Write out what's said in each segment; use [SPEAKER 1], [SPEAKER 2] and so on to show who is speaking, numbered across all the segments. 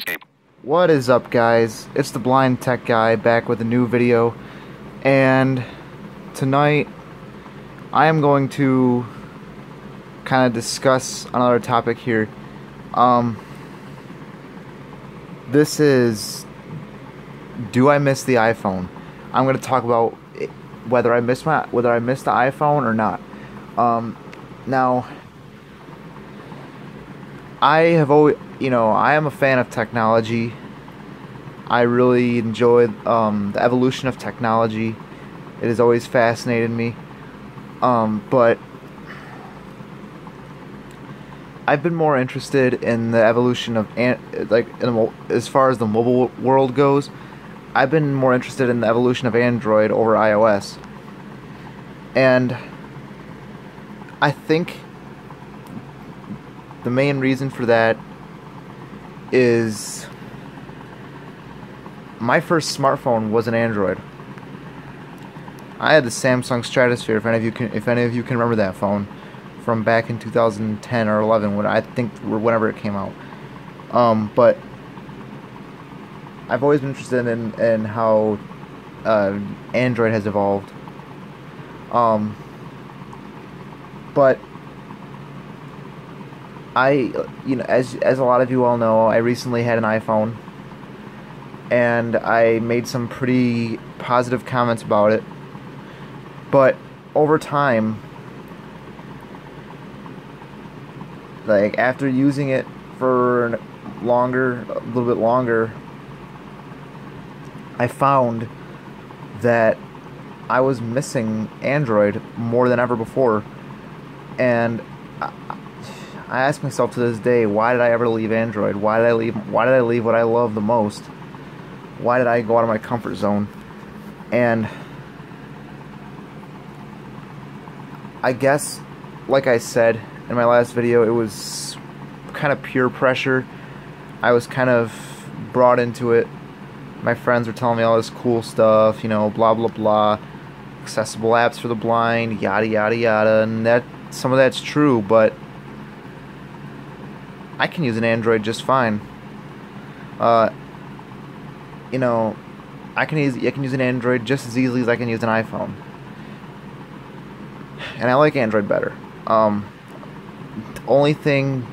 [SPEAKER 1] Escape.
[SPEAKER 2] What is up, guys? It's the Blind Tech Guy back with a new video, and tonight I am going to kind of discuss another topic here. This is, do I miss the iPhone? I'm going to talk about whether I miss the iPhone or not. Now, I have always, I am a fan of technology. I really enjoy the evolution of technology. It has always fascinated me. But I've been more interested in the evolution of, as far as the mobile world goes, I've been more interested in the evolution of Android over iOS. And I think the main reason for that is my first smartphone was an Android. I had the Samsung Stratosphere. If any of you can remember that phone from back in 2010 or 11, whenever it came out. But I've always been interested in how Android has evolved. But as a lot of you all know, I recently had an iPhone, and I made some pretty positive comments about it. But over time, like after using it for a little bit longer, I found that I was missing Android more than ever before, and I ask myself to this day, why did I ever leave Android? Why did I leave what I love the most? Why did I go out of my comfort zone? And I guess, like I said in my last video, it was kind of peer pressure. I was kind of brought into it. My friends were telling me all this cool stuff, blah blah blah, accessible apps for the blind, yada yada yada, and some of that's true, but I can use an Android just fine. I can use an Android just as easily as I can use an iPhone, and I like Android better. Only things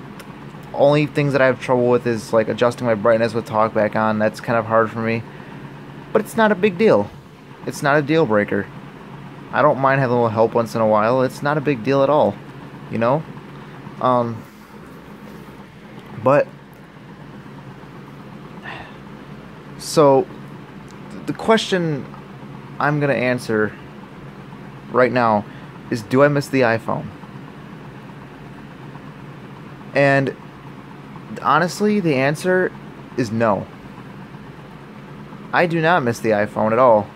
[SPEAKER 2] that I have trouble with is like adjusting my brightness with TalkBack on. That's kind of hard for me, but it's not a big deal. It's not a deal breaker. I don't mind having a little help once in a while. It's not a big deal at all, But so the question I'm gonna answer right now is, do I miss the iPhone? And honestly, the answer is no. I do not miss the iPhone at all.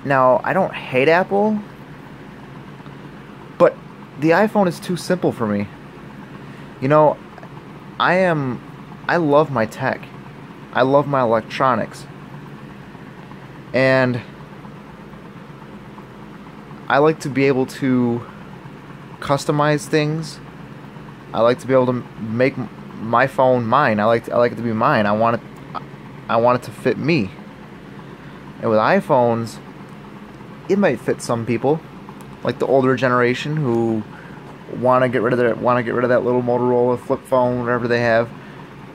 [SPEAKER 2] Now, I don't hate Apple, but the iPhone is too simple for me. I love my tech. I love my electronics. And I like to be able to customize things. I like to be able to make my phone mine. I like it to be mine. I want it to fit me. And with iPhones, it might fit some people, like the older generation who want to get rid of that little Motorola flip phone, whatever they have,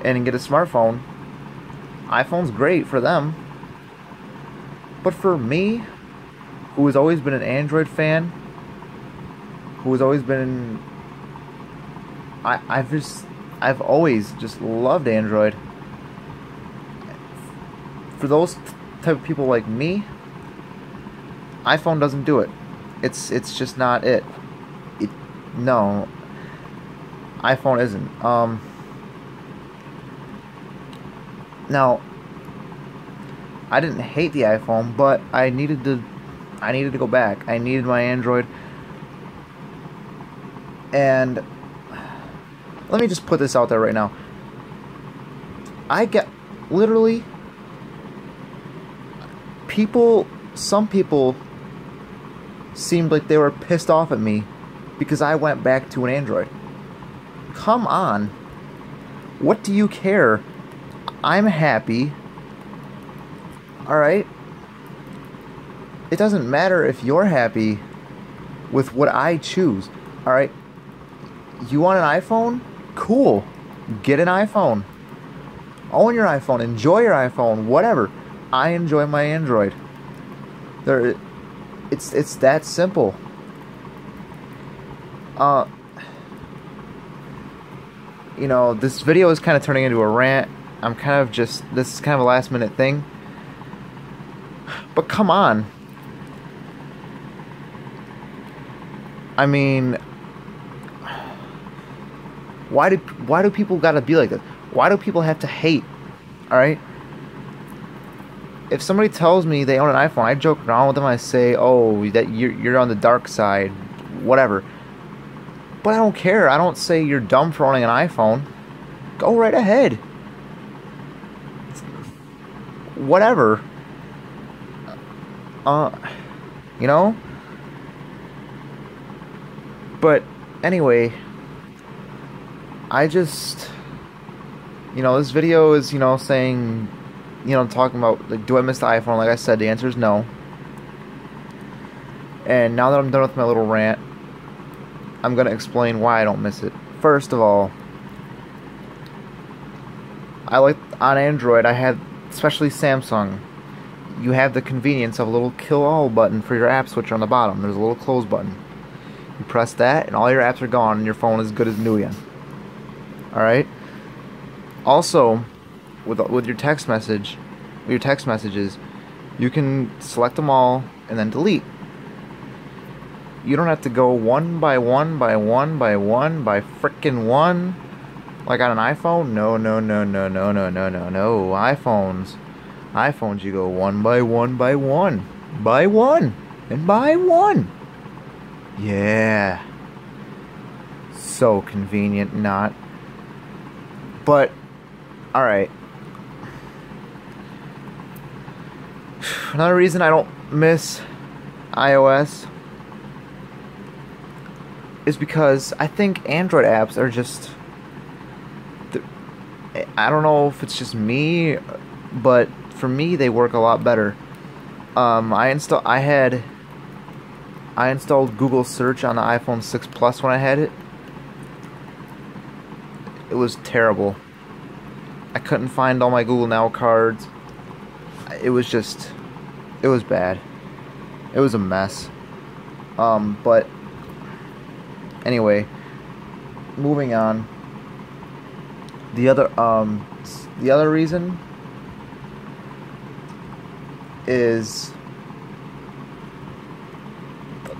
[SPEAKER 2] and get a smartphone. iPhone's great for them. But for me, who has always been an Android fan, I've always just loved Android. For those type of people like me, iPhone doesn't do it. It's just not it. No, iPhone isn't. Now, I didn't hate the iPhone, but I needed to go back. I needed my Android. And let me just put this out there right now. Literally, some people seemed like they were pissed off at me because I went back to an Android. Come on. What do you care? I'm happy. Alright? It doesn't matter if you're happy with what I choose. Alright? You want an iPhone? Cool. Get an iPhone. Own your iPhone. Enjoy your iPhone. Whatever. I enjoy my Android. It's that simple. You know, this video is kind of turning into a rant. I'm kind of just, this is kind of a last minute thing. But come on. I mean, why do people gotta be like this? Why do people have to hate? Alright? If somebody tells me they own an iPhone, I joke around with them. I say, oh, that you're on the dark side. Whatever. But I don't care. I don't say you're dumb for owning an iPhone. Go right ahead. Whatever. You know? But anyway, I just, you know, this video is, you know, saying, you know, talking about, like, do I miss the iPhone? Like I said, the answer is no. And now that I'm done with my little rant, I'm going to explain why I don't miss it. First of all, I like, on Android, I had, especially Samsung, you have the convenience of a little kill all button for your app switcher on the bottom. There's a little close button. You press that, and all your apps are gone, and your phone is good as new again. Alright? Also, with your text messages, you can select them all and then delete. You don't have to go one by one by one by one by frickin' one like on an iPhone. No. iPhones you go one by one by one by one and by one. Yeah. So convenient, not. But alright. Another reason I don't miss iOS is because I think Android apps are just, I don't know if it's just me, but for me they work a lot better. I installed Google Search on the iPhone 6 Plus when I had it. It was terrible. I couldn't find all my Google Now cards. It was bad. It was a mess. But anyway, moving on. The other reason is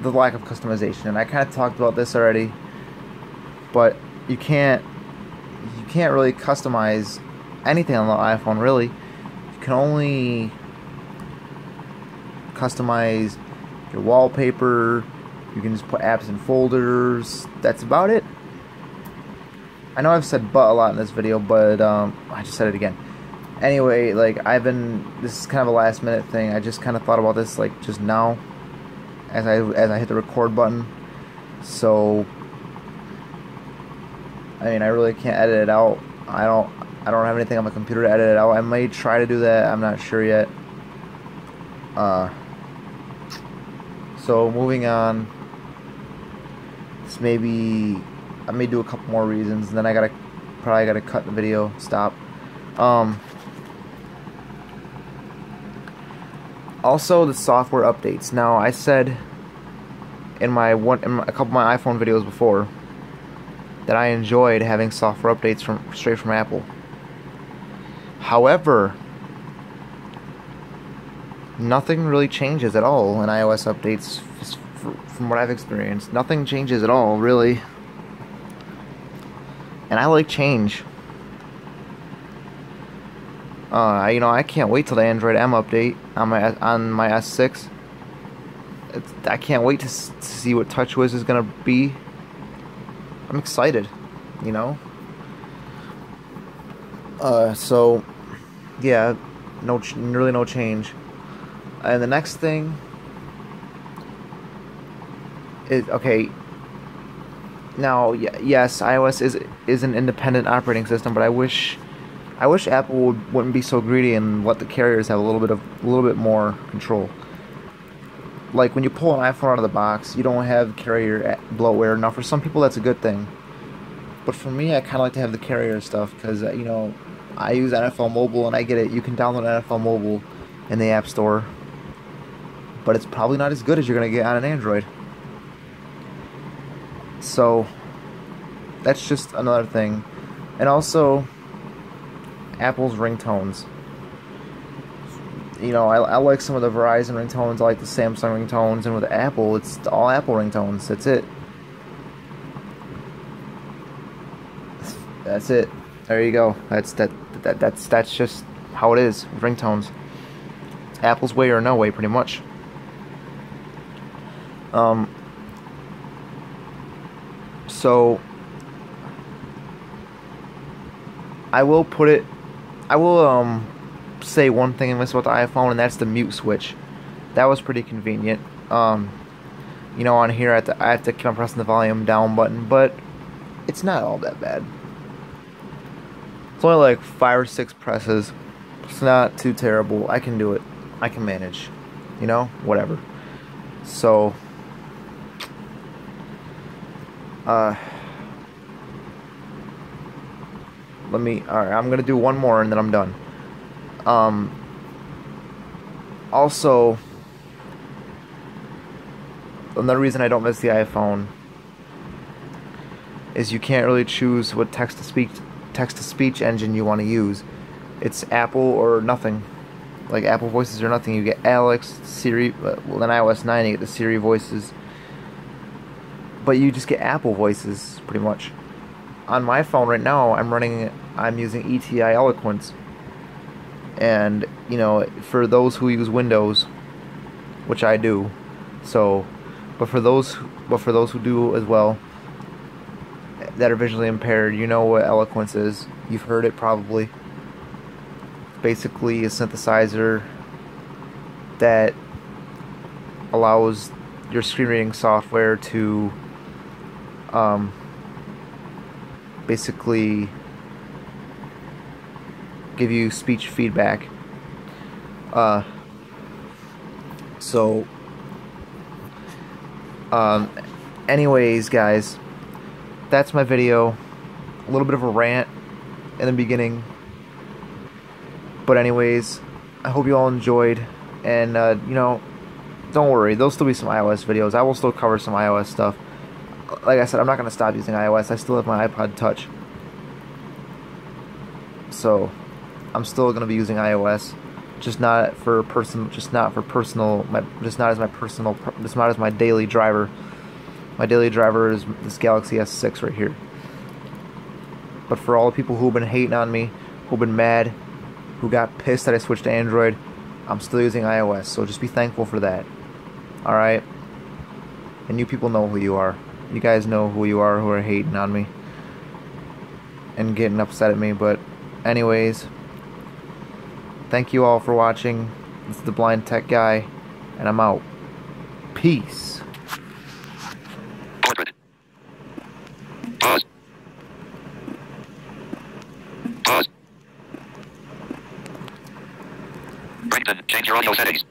[SPEAKER 2] the lack of customization, and I kind of talked about this already. But you can't really customize anything on the iPhone, really. You can only customize your wallpaper. You can just put apps in folders. That's about it. I know I've said "but" a lot in this video, but I just said it again. Anyway, like, this is kind of a last minute thing. I just kind of thought about this, like, just now as I hit the record button. So I mean, I really can't edit it out. I don't have anything on my computer to edit it out. I may try to do that. I'm not sure yet. So moving on. This I may do a couple more reasons, and then I probably gotta cut the video. Stop. Also, the software updates. Now, I said in a couple of my iPhone videos before that I enjoyed having software updates straight from Apple. However, nothing really changes at all in iOS updates from what I've experienced. Nothing changes at all, really. And I like change. You know, I can't wait till the Android M update on my S6. I can't wait to see what TouchWiz is gonna be. I'm excited, you know. So yeah, really no change. And the next thing is, okay, Now, yes, iOS is an independent operating system, but I wish Apple wouldn't be so greedy and let the carriers have a little bit more control. Like when you pull an iPhone out of the box, you don't have carrier bloatware. Now, for some people, that's a good thing, but for me, I kind of like to have the carrier stuff because you know, I use NFL Mobile and I get it. You can download NFL Mobile in the App Store, but it's probably not as good as you're gonna get on an Android. So that's just another thing, and also Apple's ringtones. You know, I like some of the Verizon ringtones, I like the Samsung ringtones, and with Apple, it's all Apple ringtones. That's it. That's it. There you go. That's just how it is with ringtones. It's Apple's way or no way, pretty much. So I will say one thing I missed about the iPhone, and that's the mute switch. That was pretty convenient. You know, on here I have to keep on pressing the volume down button, but it's not all that bad. It's only like 5 or 6 presses. It's not too terrible. I can do it. I can manage. You know, whatever. So, alright, I'm gonna do one more and then I'm done. Also, another reason I don't miss the iPhone is you can't really choose what text-to-speech engine you want to use. It's Apple or nothing. Like Apple voices or nothing. You get Alex, Siri, well, in iOS 9 you get the Siri voices. But you just get Apple voices, pretty much. On my phone right now, I'm using ETI Eloquence. And, you know, for those who use Windows, which I do, but for those who do as well, that are visually impaired, you know what Eloquence is. You've heard it probably. It's basically a synthesizer that allows your screen reading software to basically give you speech feedback. Anyways, guys, that's my video. A little bit of a rant in the beginning, but anyways, I hope you all enjoyed, and you know, don't worry, there'll still be some iOS videos. I will still cover some iOS stuff. Like I said, I'm not going to stop using iOS. I still have my iPod Touch, so I'm still going to be using iOS, just not as my daily driver. My daily driver is this Galaxy S6 right here. But for all the people who've been hating on me, who've been mad, who got pissed that I switched to Android, I'm still using iOS, so just be thankful for that. Alright? And you people know who you are. You guys know who you are who are hating on me and getting upset at me, but anyways, thank you all for watching. This is the Blind Tech Guy, and I'm out. Peace.
[SPEAKER 1] Portrait. Pause. Pause. Brighton, change your audio settings.